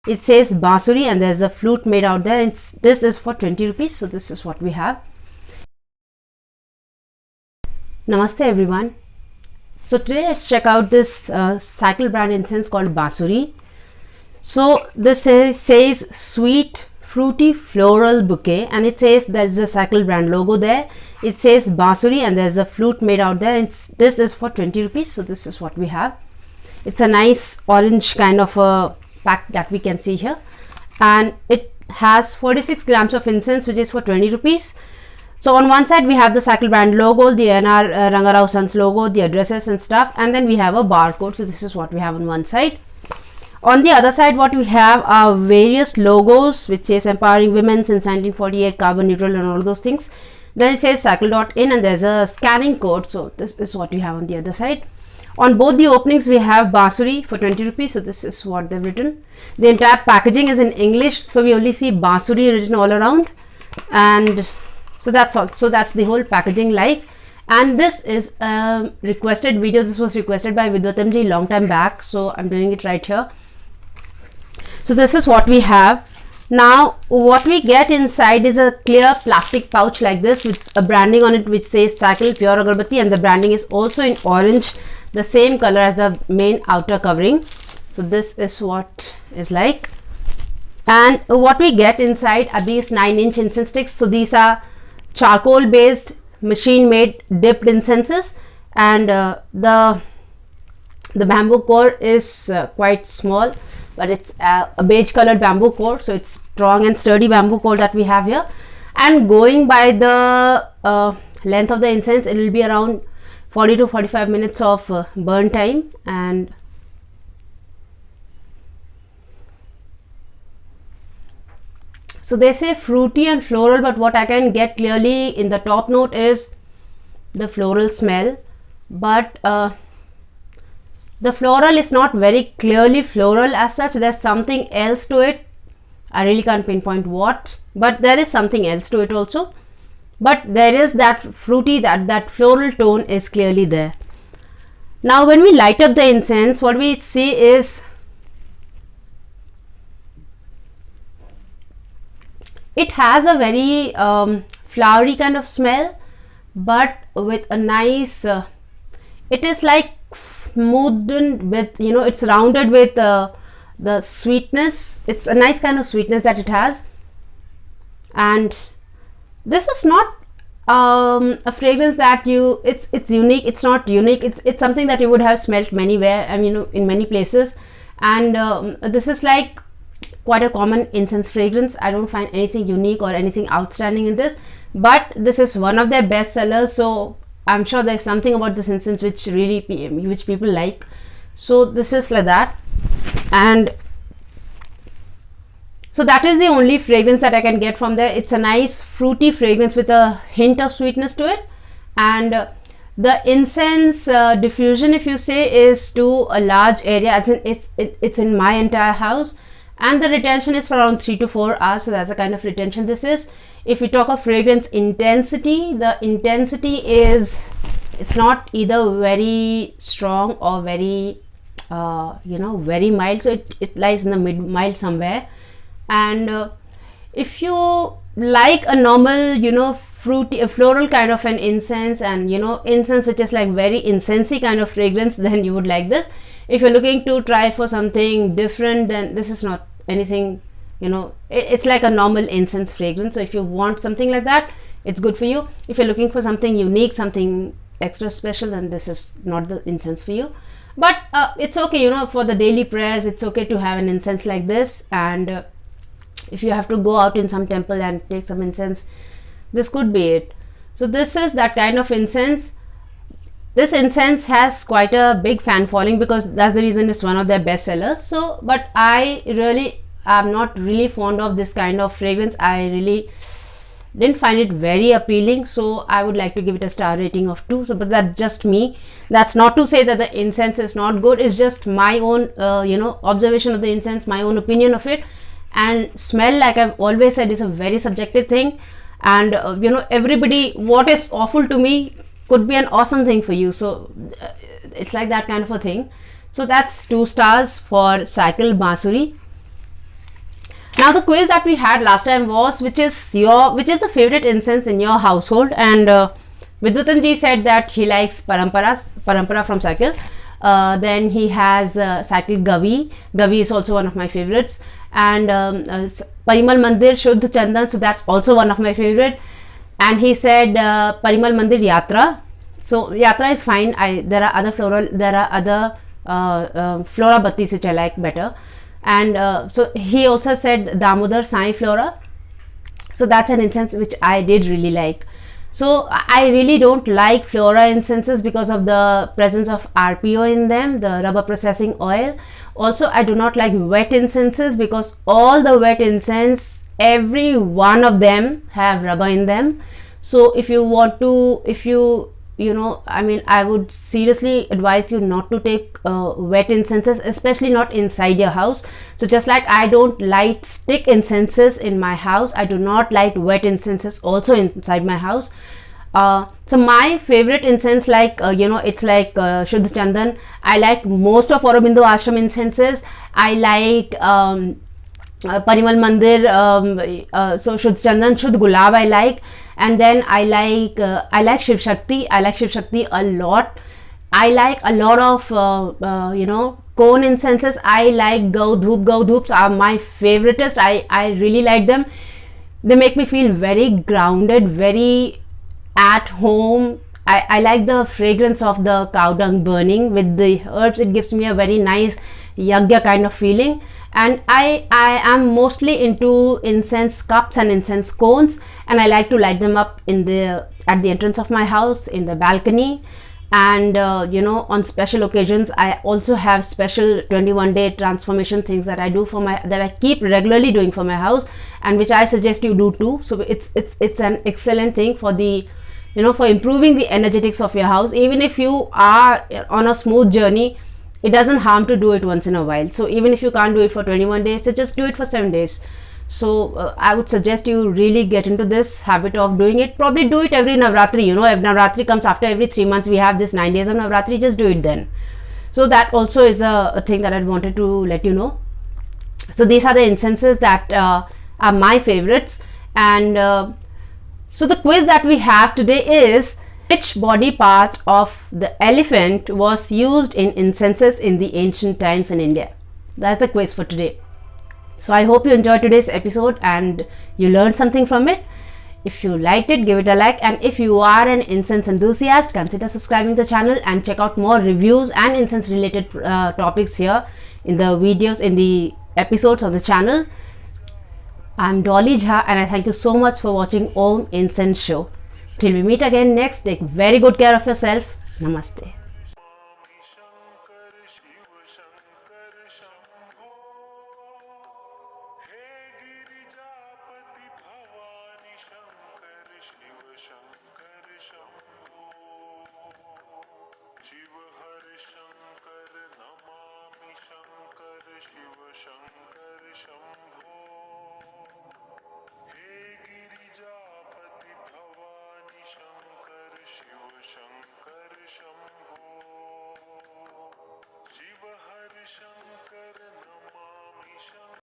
It says Bansuri and there's a flute made out there. This is for 20 rupees. So this is what we have. Namaste everyone. So today let's check out this cycle brand incense called Bansuri. So this says sweet fruity floral bouquet, and it says there's a cycle brand logo there. It says Bansuri and there's a flute made out there. This is for 20 rupees. So this is what we have. It's a nice orange kind of a pack that we can see here, and it has 46 grams of incense, which is for 20 rupees. So on one side we have the cycle brand logo, the NR Rangarao Sons logo, the addresses and stuff, and then we have a barcode. So this is what we have on one side. On the other side, what we have are various logos which says empowering women since 1948, carbon neutral and all those things. Then it says cycle.in and there's a scanning code. So this is what we have on the other side. On both the openings we have Bansuri for 20 rupees. So this is what they've written. The entire packaging is in English, so we only see Bansuri written all around, and so that's all. So that's the whole packaging like. And this is a requested video. This was requested by Vidwatamji long time back, so I'm doing it right here. So this is what we have. Now what we get inside is a clear plastic pouch like this with a branding on it which says Cycle Pure Agarbatti, and the branding is also in orange, the same color as the main outer covering. So this is what is like, and what we get inside are these 9-inch incense sticks. So these are charcoal based machine made dipped incenses, and the bamboo core is quite small, but it's a beige colored bamboo core, so it's strong and sturdy bamboo core that we have here. And going by the length of the incense, it will be around 40 to 45 minutes of burn time. And so they say fruity and floral, but what I can get clearly in the top note is the floral smell, but the floral is not very clearly floral as such. There's something else to it. I really can't pinpoint what, but there is something else to it also. But there is that fruity, that floral tone is clearly there. Now when we light up the incense, what we see is it has a very flowery kind of smell, but with a nice it is like smoothened with, you know, it's rounded with the sweetness. It's a nice kind of sweetness that it has. And this is not a fragrance that it's unique. It's not unique. It's something that you would have smelt anywhere, I mean, in many places. And this is like quite a common incense fragrance. I don't find anything unique or anything outstanding in this, but this is one of their best sellers, so I'm sure there's something about this incense which people like. So this is like that, and so that is the only fragrance that I can get from there. It's a nice fruity fragrance with a hint of sweetness to it, and the incense diffusion, if you say, is to a large area, as in it's in my entire house, and the retention is for around 3 to 4 hours. So that's the kind of retention this is. If we talk of fragrance intensity, the intensity is, it's not either very strong or very very mild, so it lies in the mid mild somewhere. And if you like a normal fruity, a floral kind of an incense, and incense which is like very incensey kind of fragrance, then you would like this. If you're looking to try for something different, then this is not anything, it's like a normal incense fragrance. So if you want something like that, it's good for you. If you're looking for something unique, something extra special, then this is not the incense for you. But it's okay, for the daily prayers, it's okay to have an incense like this. And if you have to go out in some temple and take some incense, this could be it. So this is that kind of incense. This incense has quite a big fan following, because that's the reason it's one of their best sellers. So, but I really am not really fond of this kind of fragrance. I really didn't find it very appealing, so I would like to give it a star rating of 2. So, but that's just me. That's not to say that the incense is not good. It's just my own observation of the incense, my own opinion of it. And smell, like I've always said, is a very subjective thing. And everybody, what is awful to me could be an awesome thing for you. So it's like that kind of a thing. So that's 2 stars for Cycle Bansuri. Now the quiz that we had last time was which is the favorite incense in your household, and Vidyutan ji said that he likes Parampara from Cycle. Then he has Cycle Gavi. Gavi is also one of my favorites, and Parimal Mandir Shuddh Chandan, so that's also one of my favorite. And he said Parimal Mandir Yatra. So Yatra is fine. There are other flora battis which I like better. And so he also said Damodar Sai Flora. So that's an incense which I did really like. So I really don't like flora incenses because of the presence of RPO in them, the rubber processing oil. Also, I do not like wet incenses because all the wet incense, every one of them have rubber in them. So if you want to, I would seriously advise you not to take wet incenses, especially not inside your house. So just like I don't light stick incenses in my house, I do not light wet incenses also inside my house. So my favorite incense, it's like Shuddh Chandan. I like most of Aurobindo Ashram incenses. I like Parimal Mandir, so Shuddh Chandan, Shuddh Gulab I like. And then I like Shiv Shakti. I like Shiv Shakti a lot. I like a lot of cone incenses. I like Gau Dhoop. Gau Dhoops are my favoritist. I really like them. They make me feel very grounded, very at home. I like the fragrance of the cow dung burning with the herbs. It gives me a very nice yagya kind of feeling. And I am mostly into incense cups and incense cones, and I like to light them up at the entrance of my house, in the balcony. And on special occasions I also have special 21-day transformation things that I keep regularly doing for my house, and which I suggest you do too. So it's an excellent thing for for improving the energetics of your house. Even if you are on a smooth journey, it doesn't harm to do it once in a while. So even if you can't do it for 21 days, so just do it for 7 days. So I would suggest you really get into this habit of doing it. Probably do it every Navratri. If Navratri comes after every 3 months, we have this 9 days of Navratri, just do it then. So that also is a thing that I wanted to let you know. So these are the incenses that are my favorites. And so the quiz that we have today is, which body part of the elephant was used in incenses in the ancient times in India? That's the quiz for today. So I hope you enjoyed today's episode and you learned something from it. If you liked it, give it a like, and if you are an incense enthusiast, consider subscribing to the channel and check out more reviews and incense related topics here in the videos, in the episodes of the channel. I'm Dolly Jha, and I thank you so much for watching Om Incense Show. Till we meet again next, take very good care of yourself. Namaste.